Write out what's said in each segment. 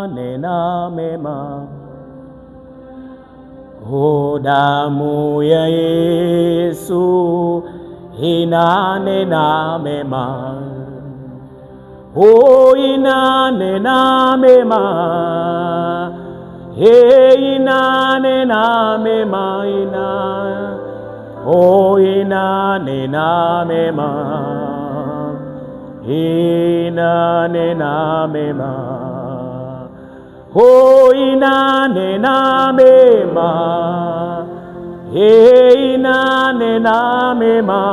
inanena mema. O damu ya Yesu inanena mema. O inanena mema. Inanena mema O inanena mema. Inanena mema. O inanena mema. Inanena mema.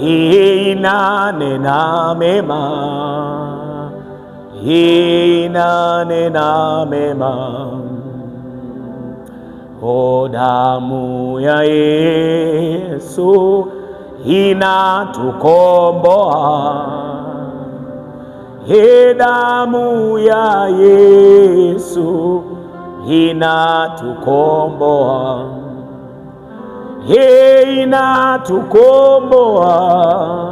Inanena mema. Inanena mema. O damu ya Yesu inatukomboa. Damu ya Yesu inatukomboa. Inatukomboa.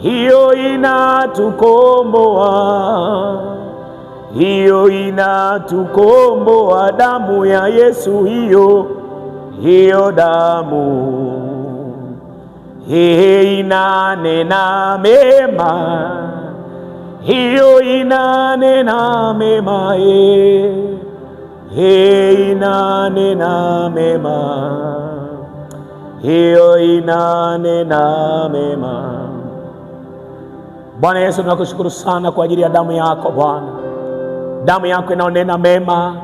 Hiyo inatukomboa. Hiyo inatukomboa. Damu ya Yesu hiyo damu. Inanena mema. Hiyo inanena mema. Inanena mema. Hiyo inanena mema. Bwana Yesu, tunakushukuru sana kwa ajili ya damu yako Bwana. Damu yako inaonena mema,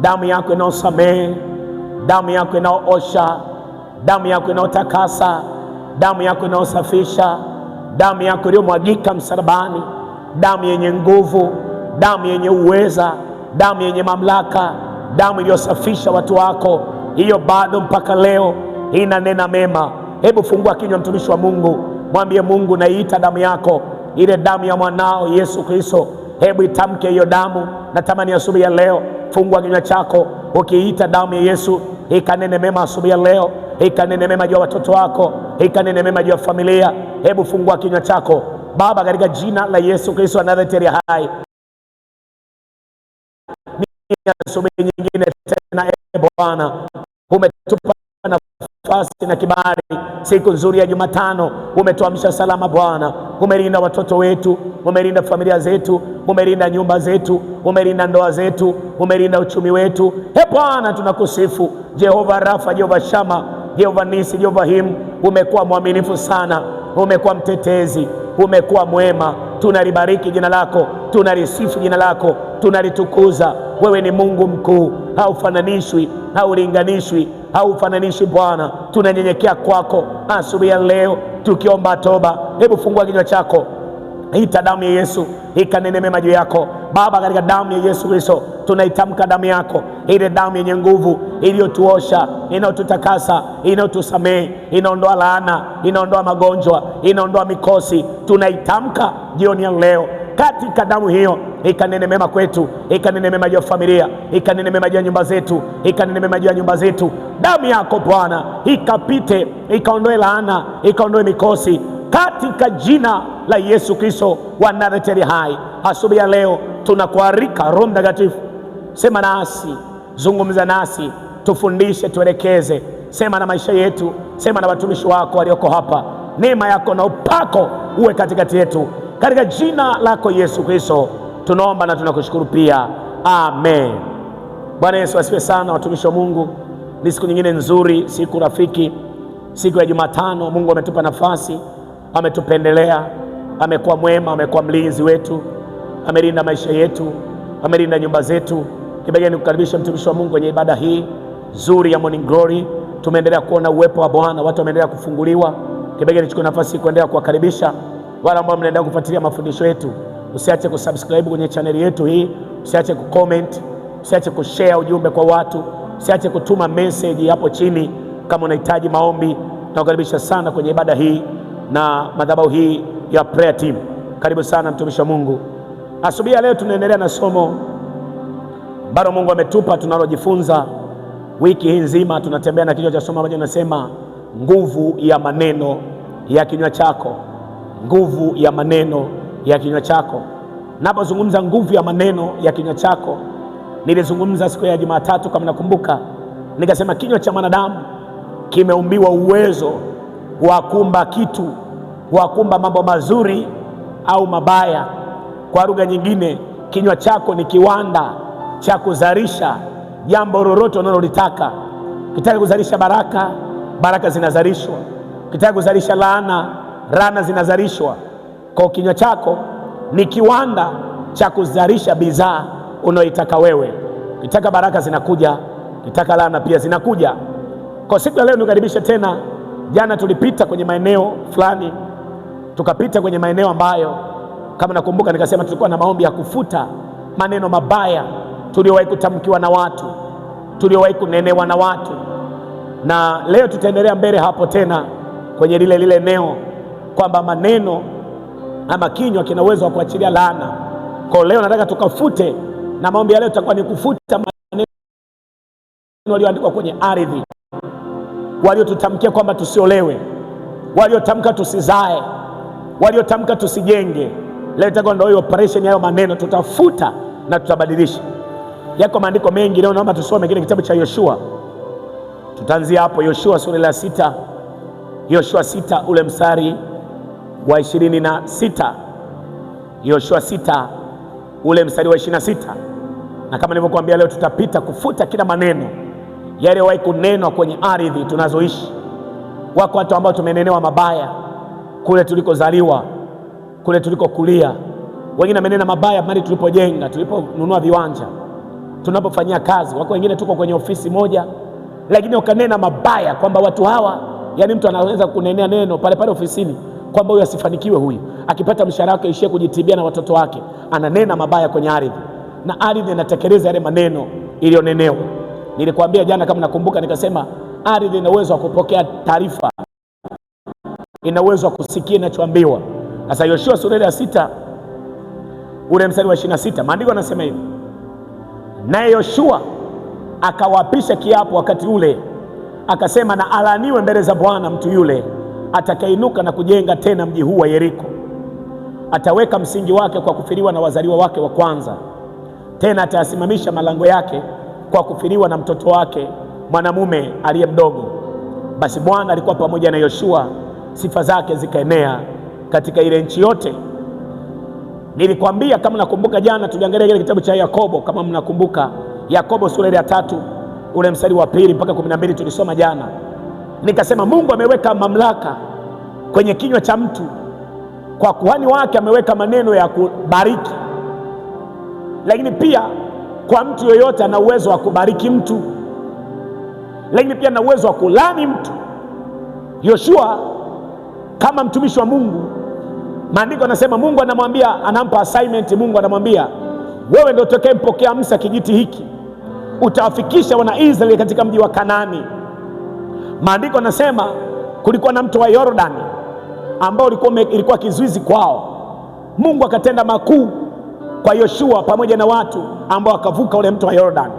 damu yako inaosamehe, damu yako inaosha, damu yako inaotakasa, damu yako inaosafisha, damu yako iliyomwagika msalabani, damu yenye nguvu, damu yenye uweza, damu yenye mamlaka, damu iliyosafisha watu wako. Hiyo bado mpaka leo inanena mema. Hebu fungua kinywa mtumishi wa Mungu, mwambie Mungu, naiita damu yako, ile damu ya mwanao Yesu Kristo. Hebu itamke hiyo damu. Natamani asubuhi ya leo, fungua kinywa chako ukiita damu ya Yesu ikanene mema asubuhi ya leo, ikanene mema juu ya watoto wako, ikanene mema juu ya familia. Hebu fungua kinywa chako. Baba, katika jina la Yesu Kristo wa Nazareti hai, asubuhi nyingine tena Bwana umetupa nafasi na kibali, siku nzuri ya Jumatano. Umetuamsha salama Bwana, umelinda watoto wetu, umelinda familia zetu, umelinda nyumba zetu, umelinda ndoa zetu, umelinda uchumi wetu. Bwana tunakusifu Jehova Rafa, Jehova Shama, Jehova Nisi, Jehova Him. Umekuwa mwaminifu sana, umekuwa mtetezi, umekuwa mwema. Tunalibariki jina lako, tunalisifu jina lako, tunalitukuza. Wewe ni Mungu mkuu, haufananishwi, haulinganishwi, haufananishi Bwana. Tunanyenyekea kwako asubuhi ya leo tukiomba toba. Hebu fungua kinywa chako, ita damu ya Yesu ikanene mema juu yako. Baba, katika damu ya Yesu Kristo tunaitamka damu yako, ile damu yenye nguvu iliyotuosha, inayotutakasa, inayotusamehe, inaondoa laana, inaondoa magonjwa, inaondoa mikosi. Tunaitamka jioni ya leo, katika damu hiyo ikanene mema kwetu, ikanene mema juu ya familia, ikanene mema juu ya nyumba zetu, ikanene mema juu ya nyumba zetu. Damu yako Bwana ikapite, ikaondoe laana, ikaondoe mikosi, katika jina la Yesu Kristo wa Nazareti hai. Asubuhi ya leo tunakualika Roho Mtakatifu, sema nasi, zungumza nasi, tufundishe, tuelekeze. Sema na maisha yetu, sema na watumishi wako walioko hapa. Neema yako na upako uwe katikati yetu, katika jina lako Yesu Kristo tunaomba na tunakushukuru pia, amen. Bwana Yesu asifiwe sana. Watumishi wa Mungu, ni siku nyingine nzuri, siku rafiki, siku ya Jumatano. Mungu ametupa nafasi, ametupendelea, amekuwa mwema, amekuwa mlinzi wetu, amelinda maisha yetu, amelinda nyumba zetu. Kibegeni nikukaribisha mtumishi wa Mungu kwenye ibada hii nzuri ya Morning Glory. Tumeendelea kuona uwepo wa Bwana, watu wameendelea kufunguliwa. Kibegeni nichukue nafasi kuendelea kuwakaribisha wale ambao mnaendelea kufuatilia mafundisho yetu. Usiache kusubscribe kwenye channel yetu hii, usiache kucomment, usiache kushare ujumbe kwa watu, usiache kutuma message hapo chini kama unahitaji maombi. Nakukaribisha sana kwenye ibada hii na madhabahu hii ya prayer team. Karibu sana mtumishi wa Mungu. Asubuhi ya leo tunaendelea na somo bado Mungu ametupa tunalojifunza wiki hii nzima. Tunatembea na kichwa cha somo ambacho nasema nguvu ya maneno ya kinywa chako. Nguvu ya maneno ya kinywa chako. Napozungumza nguvu ya maneno ya kinywa chako, nilizungumza siku ya Jumatatu kama nakumbuka, nikasema kinywa cha mwanadamu kimeumbiwa uwezo wa kuumba kitu, wa kuumba mambo mazuri au mabaya. Kwa lugha nyingine, kinywa chako ni kiwanda cha kuzalisha jambo lolote unalolitaka. Ukitaka kuzalisha baraka, baraka zinazalishwa. Ukitaka kuzalisha laana, laana zinazalishwa. Kwa kinywa chako ni kiwanda cha kuzalisha bidhaa unayoitaka wewe. Ukitaka baraka zinakuja, ukitaka laana pia zinakuja. Kwa siku ya leo nikaribishe tena. Jana tulipita kwenye maeneo fulani, tukapita kwenye maeneo ambayo kama nakumbuka nikasema tulikuwa na maombi ya kufuta maneno mabaya tuliowahi kutamkiwa na watu, tuliowahi kunenewa na watu. Na leo tutaendelea mbele hapo tena kwenye lile eneo kwamba maneno ama kinywa kina uwezo wa kuachilia laana. Kwa leo nataka tukafute, na maombi ya leo tutakuwa ni kufuta maneno walioandikwa kwenye ardhi, waliotutamkia kwamba tusiolewe, waliotamka tusizae, waliotamka tusijenge. Leo itakuwa ndio hiyo operation yayo maneno, tutafuta na tutabadilisha. Yako maandiko mengi leo, naomba tusome kile kitabu cha Yoshua. Tutaanzia hapo Yoshua sura ya 6, Yoshua 6 ule mstari wa 26. Yoshua 6 ule mstari wa 26. Na kama nilivyokuambia, leo tutapita kufuta kila maneno yale wahi kunenwa kwenye ardhi tunazoishi. Wako watu ambao tumenenewa mabaya kule tulikozaliwa, kule tulikokulia. Wengine wamenena mabaya mahali tulipojenga, tuliponunua viwanja, tunapofanyia kazi. Wako wengine tuko kwenye ofisi moja, lakini wakanena mabaya kwamba watu hawa, yani mtu anaweza kunenea neno pale pale ofisini kwamba huyu asifanikiwe, huyu akipata mshahara wake ishie kujitibia na watoto wake. Ananena mabaya kwenye ardhi, na ardhi inatekeleza yale maneno iliyonenewa. Nilikwambia jana kama nakumbuka, nikasema ardhi ina uwezo wa kupokea taarifa, ina uwezo wa kusikia inachoambiwa. Sasa Yoshua sura ya 6 ule mstari wa 26, maandiko yanasema hivi: naye Yoshua akawapisha kiapo wakati ule, akasema, na alaniwe mbele za Bwana mtu yule atakainuka na kujenga tena mji huu wa Yeriko. Ataweka msingi wake kwa kufiriwa na wazaliwa wake wa kwanza, tena atayasimamisha malango yake kwa kufiriwa na mtoto wake mwanamume aliye mdogo. Basi Bwana alikuwa pamoja na Yoshua, sifa zake zikaenea katika ile nchi yote. Nilikwambia kama nakumbuka, jana tuliangalia kile kitabu cha Yakobo. Kama mnakumbuka, Yakobo sura ya 3 ule mstari wa 2 mpaka 12 tulisoma jana. Nikasema Mungu ameweka mamlaka kwenye kinywa cha mtu. Kwa kuhani wake ameweka maneno ya kubariki, lakini pia kwa mtu yoyote ana uwezo wa kubariki mtu, lakini pia ana uwezo wa kulani mtu. Yoshua kama mtumishi wa Mungu, maandiko yanasema Mungu anamwambia, anampa assignment. Mungu anamwambia, wewe ndio utakayempokea Musa kijiti hiki, utawafikisha wana Israeli katika mji wa Kanaani. Maandiko yanasema kulikuwa na mto wa Yordani ambao ilikuwa kizuizi kwao. Mungu akatenda makuu kwa Yoshua pamoja na watu ambao wakavuka ule mto wa Yordani,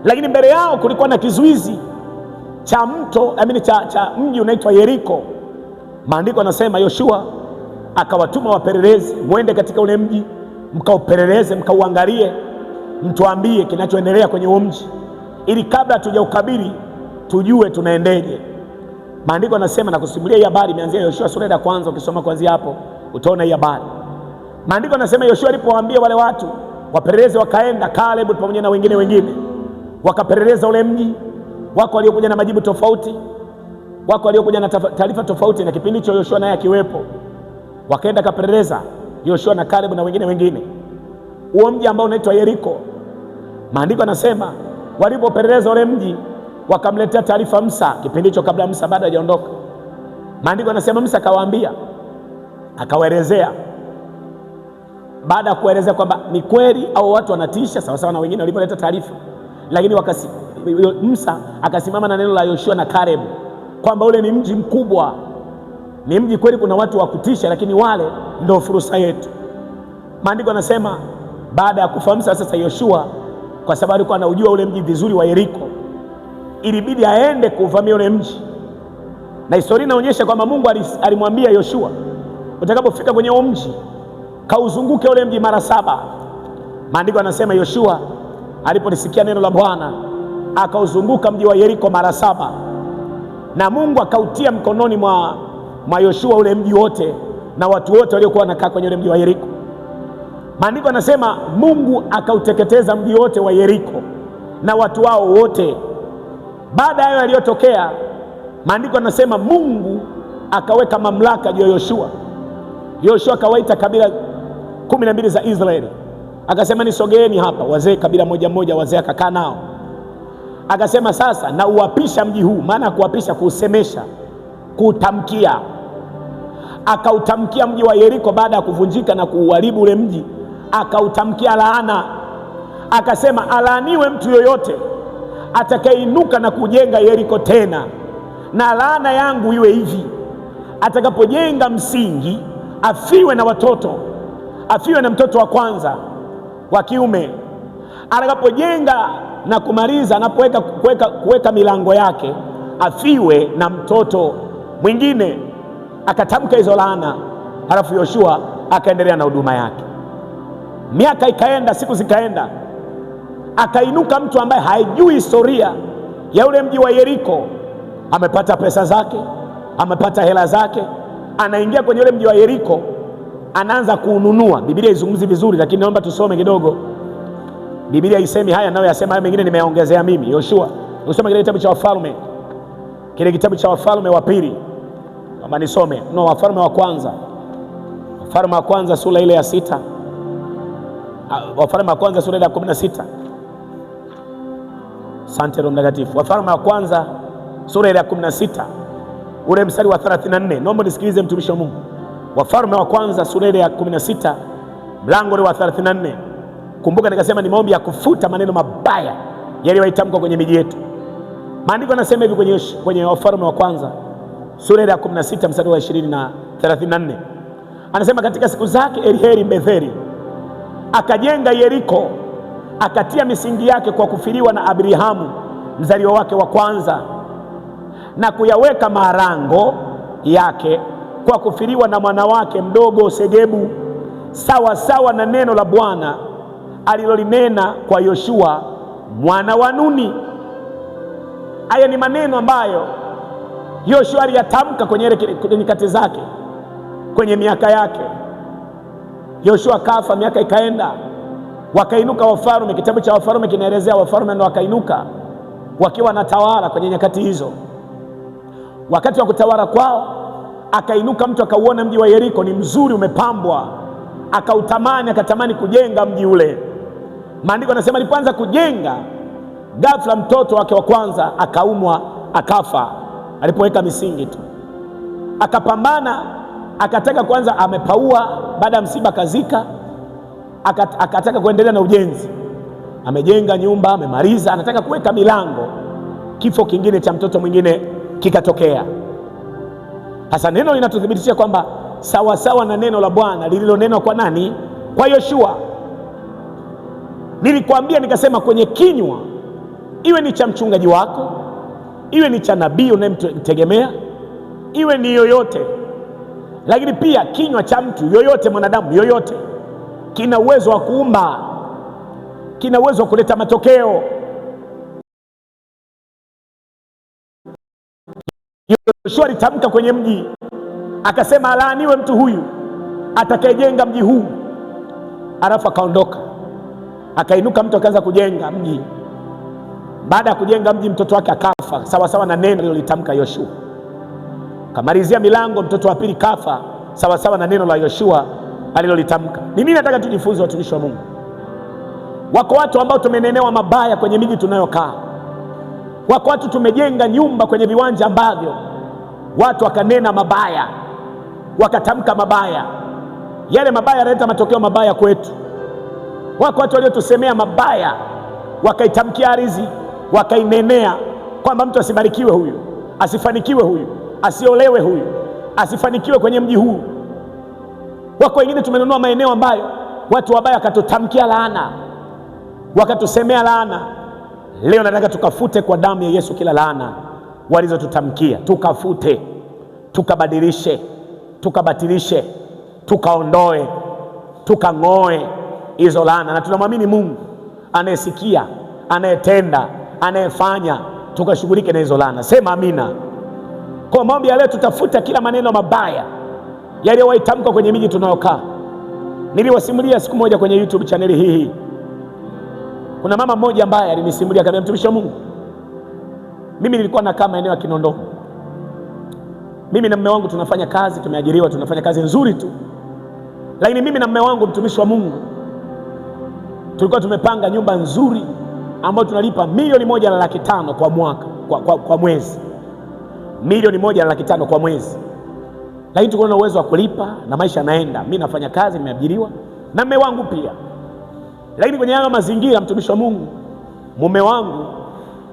lakini mbele yao kulikuwa na kizuizi cha mto cha mji unaitwa Yeriko. Maandiko yanasema Yoshua akawatuma wapelelezi, mwende katika ule mji mkaupeleleze, mkauangalie, mtuambie kinachoendelea kwenye huo mji, ili kabla tujaukabili tujue tunaendeje. Maandiko yanasema, na kusimulia hii habari imeanzia Yoshua sura ya 1. Ukisoma kuanzia hapo utaona hii habari. Maandiko yanasema Yoshua alipowaambia wale watu wapeleleze, wakaenda Caleb pamoja na wengine wakapeleleza ule mji. Wako waliokuja na majibu tofauti, wako waliokuja na taarifa tofauti, na kipindi hicho Yoshua naye akiwepo. Wakaenda kapeleleza Yoshua na Caleb na wengine huo mji ambao unaitwa Yeriko. Maandiko yanasema walipopeleleza ule mji wakamletea taarifa Musa, kipindi hicho kabla Musa bado hajaondoka. Maandiko yanasema Musa akawaambia, akawaelezea. Baada ya kuelezea kwamba ni kweli au watu wanatisha sawa sawa na wengine walipoleta taarifa, lakini Musa akasimama na neno la Yoshua na Caleb kwamba ule ni mji mkubwa, ni mji kweli, kuna watu wa kutisha, lakini wale ndio fursa yetu. Maandiko yanasema baada ya kufa Musa, sasa Yoshua, kwa sababu alikuwa anaujua ule mji vizuri wa Yeriko, ilibidi aende kuvamia ule mji. Na historia inaonyesha kwamba Mungu alimwambia Yoshua, utakapofika kwenye huo mji kauzunguke ule mji mara 7. Maandiko yanasema Yoshua alipolisikia neno la Bwana akauzunguka mji wa Yeriko mara 7, na Mungu akautia mkononi mwa Yoshua ule mji wote na watu wote waliokuwa wanakaa kwenye ule mji wa Yeriko. Maandiko yanasema Mungu akauteketeza mji wote wa Yeriko na watu wao wote. Baada ya hayo yaliyotokea, maandiko yanasema Mungu akaweka mamlaka juu ya Yoshua. Yoshua akawaita kabila 12 za Israeli, akasema nisogeeni hapa. Wazee kabila moja moja, wazee akakaa nao, akasema sasa na uapisha mji huu. Maana kuapisha, kuusemesha, kuutamkia. Akautamkia mji wa Yeriko baada ya kuvunjika na kuuharibu ule mji, akautamkia laana. Akasema alaaniwe mtu yoyote atakayeinuka na kujenga Yeriko tena, na laana yangu iwe hivi: atakapojenga msingi afiwe na watoto, afiwe na mtoto wa kwanza wa kiume. Atakapojenga na kumaliza, anapoweka kuweka milango yake, afiwe na mtoto mwingine. Akatamka hizo laana, halafu Yoshua akaendelea na huduma yake. Miaka ikaenda, siku zikaenda, akainuka mtu ambaye haijui historia ya ule mji wa Yeriko. Amepata pesa zake, amepata hela zake, anaingia kwenye ule mji wa Yeriko, anaanza kuununua. Biblia izungumzi vizuri, lakini naomba tusome kidogo. Biblia isemi haya nayo yasema haya mengine nimeongezea mimi. Yoshua, usome kile kitabu cha Wafalme, kile kitabu cha Wafalme wa pili, kama nisome Wafalme wa kwanza, Wafalme wa kwanza sura ile ya 6, Wafalme wa kwanza sura ile ya 16. Asante Roho Mtakatifu. Wafalme wa kwanza sura ile ya 16 ule mstari wa 34. Naomba nisikilize mtumishi wa Mungu. Wafalme wa kwanza sura ile ya 16 mlango wa 34. Kumbuka nikasema ni maombi ya kufuta maneno mabaya yaliyoitamkwa kwenye miji yetu. Maandiko yanasema hivi kwenye Wafalme wa kwanza sura ile ya 16 mstari wa 20 na 34. Anasema katika siku zake Elieli Mbetheri akajenga Yeriko, akatia misingi yake kwa kufiliwa na Abrahamu mzaliwa wake wa kwanza, na kuyaweka marango yake kwa kufiliwa na mwana wake mdogo Segebu, sawa sawa na neno la Bwana alilolinena kwa Yoshua mwana wa Nuni. Haya ni maneno ambayo Yoshua aliyatamka kwenye nyakati zake, kwenye miaka yake. Yoshua kafa, miaka ikaenda, wakainuka wafalme. Kitabu cha Wafalme kinaelezea wafalme ndio wakainuka wakiwa na tawala kwenye nyakati hizo. Wakati wa kutawala kwao, akainuka mtu akauona mji wa Yeriko ni mzuri, umepambwa, akautamani, akatamani kujenga mji ule. Maandiko yanasema alipoanza kujenga, ghafla mtoto wake wa kwanza akaumwa, akafa alipoweka misingi tu. Akapambana, akataka kwanza, amepaua, baada ya msiba kazika, akataka kuendelea na ujenzi. Amejenga nyumba, amemaliza, anataka kuweka milango. Kifo kingine cha mtoto mwingine kikatokea. Sasa neno linatuthibitishia kwamba sawa sawa na neno la Bwana lililonenwa kwa nani? Kwa Yoshua. Nilikwambia nikasema, kwenye kinywa, iwe ni cha mchungaji wako, iwe ni cha nabii unayemtegemea, iwe ni yoyote, lakini pia kinywa cha mtu yoyote, mwanadamu yoyote, kina uwezo wa kuumba, kina uwezo wa kuleta matokeo. Yoshua alitamka kwenye mji, akasema alaaniwe mtu huyu atakayejenga mji huu. Alafu akaondoka, akainuka mtu akaanza kujenga mji. Baada ya kujenga mji, mtoto wake akafa sawa sawa na neno alilolitamka Yoshua. Kamalizia milango, mtoto wa pili kafa sawa sawa na neno la Yoshua alilolitamka. Ni nini nataka tujifunze, watumishi wa Mungu? Wako watu ambao tumenenewa mabaya kwenye miji tunayokaa. Wako watu tumejenga nyumba kwenye viwanja ambavyo watu wakanena mabaya, wakatamka mabaya. Yale mabaya yanaleta matokeo mabaya kwetu. Wako watu waliotusemea mabaya, wakaitamkia ardhi, wakainenea kwamba mtu asibarikiwe huyu, asifanikiwe huyu, asiolewe huyu, asifanikiwe kwenye mji huu. Wako wengine tumenunua maeneo ambayo watu wabaya wakatutamkia laana, wakatusemea laana. Leo nataka tukafute kwa damu ya Yesu kila laana walizotutamkia, tukafute, tukabadilishe, tukabatilishe, tukaondoe. tukang'oe hizo laana, na tunamwamini Mungu anayesikia, anayetenda, anayefanya, tukashughulike na hizo laana. Sema amina. Kwa maombi ya leo tutafuta kila maneno mabaya yaliyowahi tamkwa kwenye miji tunayokaa. Niliwasimulia siku moja kwenye YouTube channel hii. Kuna mama mmoja ambaye alinisimulia, akaniambia, mtumishi wa Mungu, mimi nilikuwa nakaa maeneo ya Kinondoni. Mimi na mume wangu tunafanya kazi, tumeajiriwa, tunafanya kazi nzuri tu. Lakini mimi na mume wangu, mtumishi wa Mungu, tulikuwa tumepanga nyumba nzuri ambayo tunalipa $1,500,000 kwa mwaka, kwa mwezi. $1,500,000 kwa mwezi. Lakini tulikuwa na uwezo wa kulipa na maisha yanaenda. Mimi nafanya kazi, nimeajiriwa, na mume wangu pia. Lakini kwenye hayo mazingira, mtumishi wa Mungu, mume wangu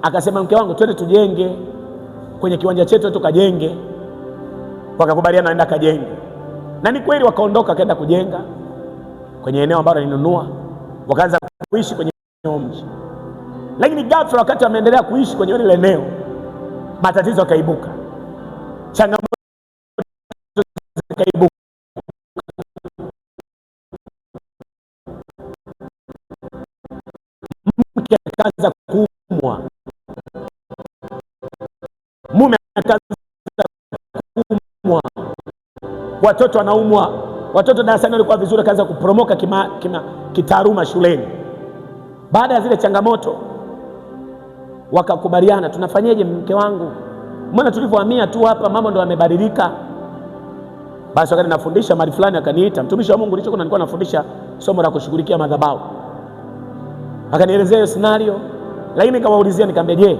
akasema, mke wangu, twende tujenge kwenye kiwanja chetu, tukajenge. Wakakubaliana naenda kajenge, na ni kweli wakaondoka, kaenda kujenga kwenye eneo ambalo alinunua, wakaanza kuishi kwenye mji. Lakini ghafla, wakati wameendelea kuishi kwenye ile eneo, matatizo yakaibuka, changamoto zikaibuka. Mke akaanza kuumwa, mume akaanza kuumwa, watoto wanaumwa. Watoto darasani walikuwa vizuri, akaanza kuporomoka kitaaluma shuleni. Baada ya zile changamoto, wakakubaliana, tunafanyeje mke wangu, mbona tulivyohamia tu hapa mambo ndo yamebadilika. Basi wakati nafundisha mahali fulani, akaniita, mtumishi wa Mungu, nilikuwa nafundisha somo la kushughulikia madhabahu. Akanielezea hiyo scenario, lakini nikawaulizia, nikamwambia, je,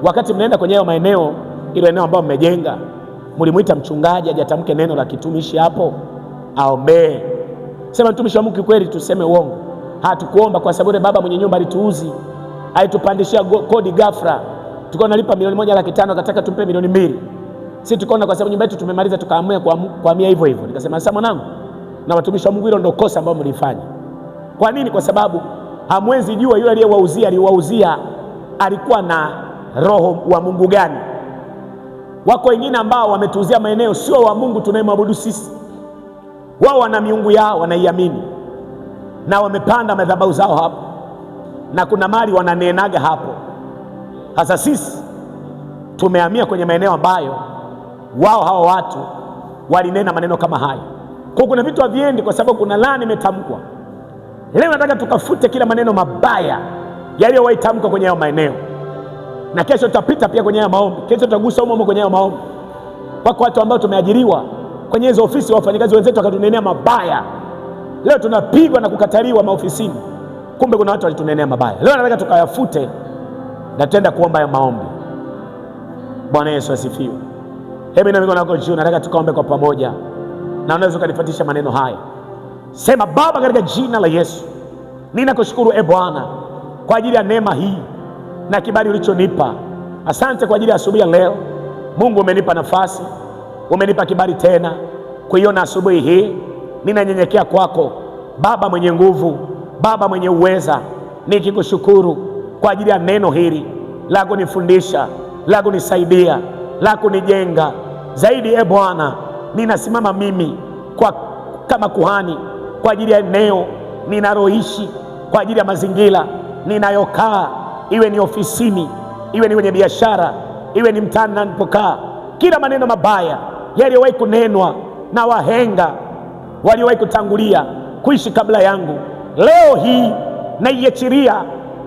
wakati mnaenda kwenye hayo maeneo, ile eneo ambalo mmejenga, mlimuita mchungaji aje atamke neno la kitumishi hapo, aombee? Sema, mtumishi wa Mungu, kweli tuseme uongo, hatukuomba kwa sababu baba mwenye nyumba alituuzi, alitupandishia kodi ghafla. Tulikuwa tunalipa $1,500,000, akataka tumpe $2,000,000. Sisi tukaona kwa sababu nyumba yetu tumemaliza, tukaamua kuhamia hivyo hivyo. Nikasema, sasa mwanangu na watumishi wa Mungu, hilo ndio kosa ambalo mlifanya. Kwa nini? Kwa sababu hamwezi jua yule aliyewauzia alikuwa na roho wa Mungu gani. Wako wengine ambao wametuuzia maeneo sio wa Mungu tunayemwabudu sisi. Wao wana miungu yao wanaiamini, na wamepanda madhabahu zao hapo, na kuna mali wananenaga hapo. Sasa sisi tumehamia kwenye maeneo ambayo wao hao watu walinena maneno kama haya. Kwa kuna vitu haviendi kwa sababu kuna laana imetamkwa. Leo nataka tukafute kila maneno mabaya yaliyowahi tamkwa kwenye hayo maeneo, na kesho tutapita pia kwenye hayo maombi. Kesho tutagusa humo kwenye hayo maombi. Wako watu ambao tumeajiriwa kwenye hizo ofisi, wafanyakazi wenzetu wakatunenea mabaya. Leo tunapigwa na kukataliwa maofisini, kumbe kuna watu walitunenea mabaya. Leo nataka tukayafute na tutaenda kuomba hayo maombi. Bwana Yesu asifiwe. Hebu na mikono yako juu, nataka tukaombe kwa pamoja, na unaweza ukanifuatisha maneno haya. Sema, Baba, katika jina la Yesu, ninakushukuru Bwana kwa ajili ya neema hii na kibali ulichonipa. Asante kwa ajili ya asubuhi ya leo. Mungu, umenipa nafasi, umenipa kibali tena kuiona asubuhi hii. Ninanyenyekea kwako Baba mwenye nguvu, Baba mwenye uweza, nikikushukuru kwa ajili ya neno hili la kunifundisha, la kunisaidia, la kunijenga zaidi. Bwana, ninasimama mimi kama kuhani kwa ajili ya eneo ninaloishi, kwa ajili ya mazingira ninayokaa, iwe ni ofisini, iwe ni kwenye biashara, iwe ni mtaani ninapokaa. Kila maneno mabaya yaliyowahi kunenwa na wahenga waliowahi kutangulia kuishi kabla yangu, leo hii naiachilia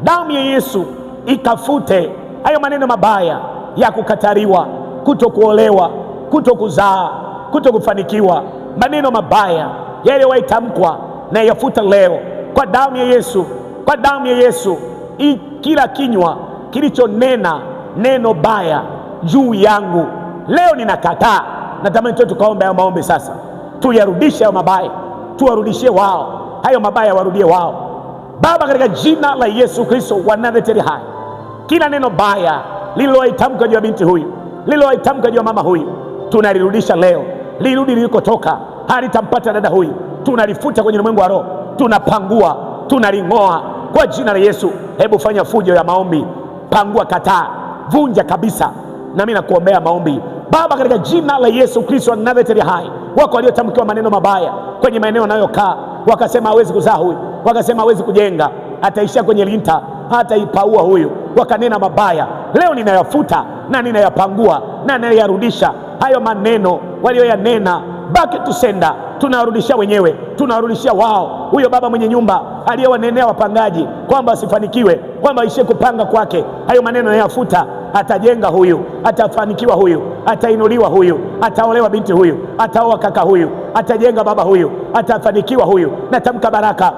damu ya Yesu ikafute hayo maneno mabaya ya kukataliwa, kutokuolewa, kutokuzaa, kutokufanikiwa. Maneno mabaya yaliyowahi tamkwa na yafuta leo kwa damu ya Yesu, kwa damu ya Yesu. Kila kinywa kilichonena neno baya juu yangu leo ninakataa. Natamani tu tukaombe hayo maombi sasa, tuyarudishe hayo mabaya, tuwarudishie wao hayo mabaya, warudie wao. Baba, katika jina la Yesu Kristo wa Nazareti hai, kila neno baya lililoitamka juu ya binti huyu, lililoitamka juu ya mama huyu, tunalirudisha leo. Lirudi lilikotoka, halitampata dada huyu. Tunalifuta kwenye ulimwengu wa roho, tunapangua, tunaling'oa kwa jina la Yesu. Hebu fanya fujo ya maombi, pangua, kataa, vunja kabisa. Na mimi nakuombea maombi Baba, katika jina la Yesu Kristo wa Nazareti hai. Wako waliotamkiwa maneno mabaya kwenye maeneo wanayokaa, wakasema hawezi kuzaa huyu, wakasema hawezi kujenga, ataishia kwenye linta, hata ipaua huyu, wakanena mabaya. Leo ninayafuta na ninayapangua na ninayarudisha hayo maneno walioyanena, back to sender, tunarudishia wenyewe, tunarudishia wao. Huyo baba mwenye nyumba aliyewanenea wapangaji kwamba wasifanikiwe, kwamba aishie kupanga kwake, hayo maneno nayafuta. Atajenga huyu, atafanikiwa huyu, atainuliwa huyu, ataolewa binti huyu, ataoa kaka huyu, atajenga baba huyu, atafanikiwa huyu. Natamka baraka,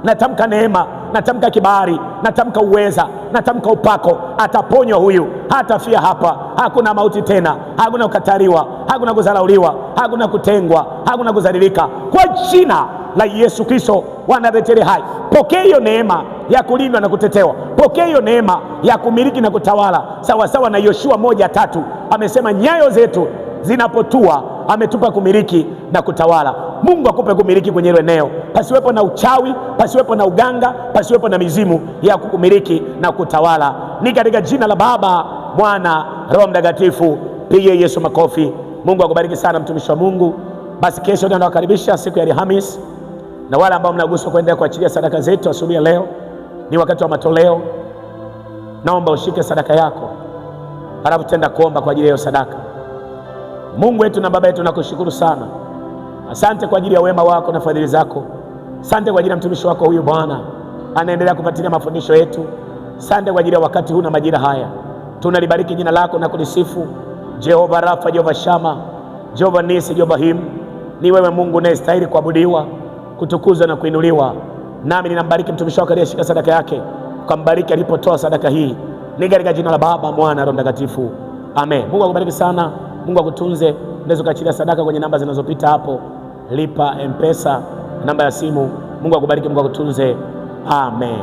natamka neema, natamka kibali, natamka uweza, natamka upako. Ataponywa huyu, hatafia hapa. Hakuna mauti tena, hakuna kukataliwa, hakuna kudharauliwa, hakuna kutengwa, hakuna kudhalilika, kwa jina la Yesu Kristo wa Nazareti hai. Pokea hiyo neema ya kulindwa na kutetewa. Pokea hiyo neema ya kumiliki na kutawala, sawa sawa na Yoshua 1:3 amesema, nyayo zetu zinapotua ametupa kumiliki na kutawala. Mungu akupe kumiliki kwenye ile eneo, pasiwepo na uchawi, pasiwepo na uganga, pasiwepo na mizimu ya kukumiliki na kutawala. Ni katika jina la Baba, Mwana, Roho Mtakatifu. Pigie Yesu makofi. Mungu akubariki sana mtumishi wa Mungu. Basi kesho ndio nawakaribisha siku ya Alhamisi, na wale ambao mnaguswa kuendelea kuachilia sadaka zetu asubuhi ya leo, ni wakati wa matoleo. Naomba ushike sadaka yako, halafu tenda kuomba kwa ajili ya hiyo sadaka. Mungu wetu na Baba yetu, nakushukuru sana. Asante kwa ajili ya wema wako na fadhili zako. Asante kwa ajili ya mtumishi wako huyu Bwana, anaendelea kufuatilia mafundisho yetu. Asante kwa ajili ya wakati huu na majira haya. Tunalibariki jina lako na kulisifu. Jehova Rafa, Jehova Shama, Jehova Nisi, Jehova Him, ni wewe Mungu unayestahili kuabudiwa, kutukuzwa na kuinuliwa. Nami ninambariki mtumishi wako aliyeshika sadaka yake, ukambariki alipotoa sadaka hii. Ni katika jina la Baba, Mwana, Roho Mtakatifu. Amen. Mungu akubariki sana. Mungu akutunze. Unaweza kuachilia sadaka kwenye namba zinazopita hapo, lipa M-Pesa, namba ya simu. Mungu akubariki, Mungu akutunze. Amen.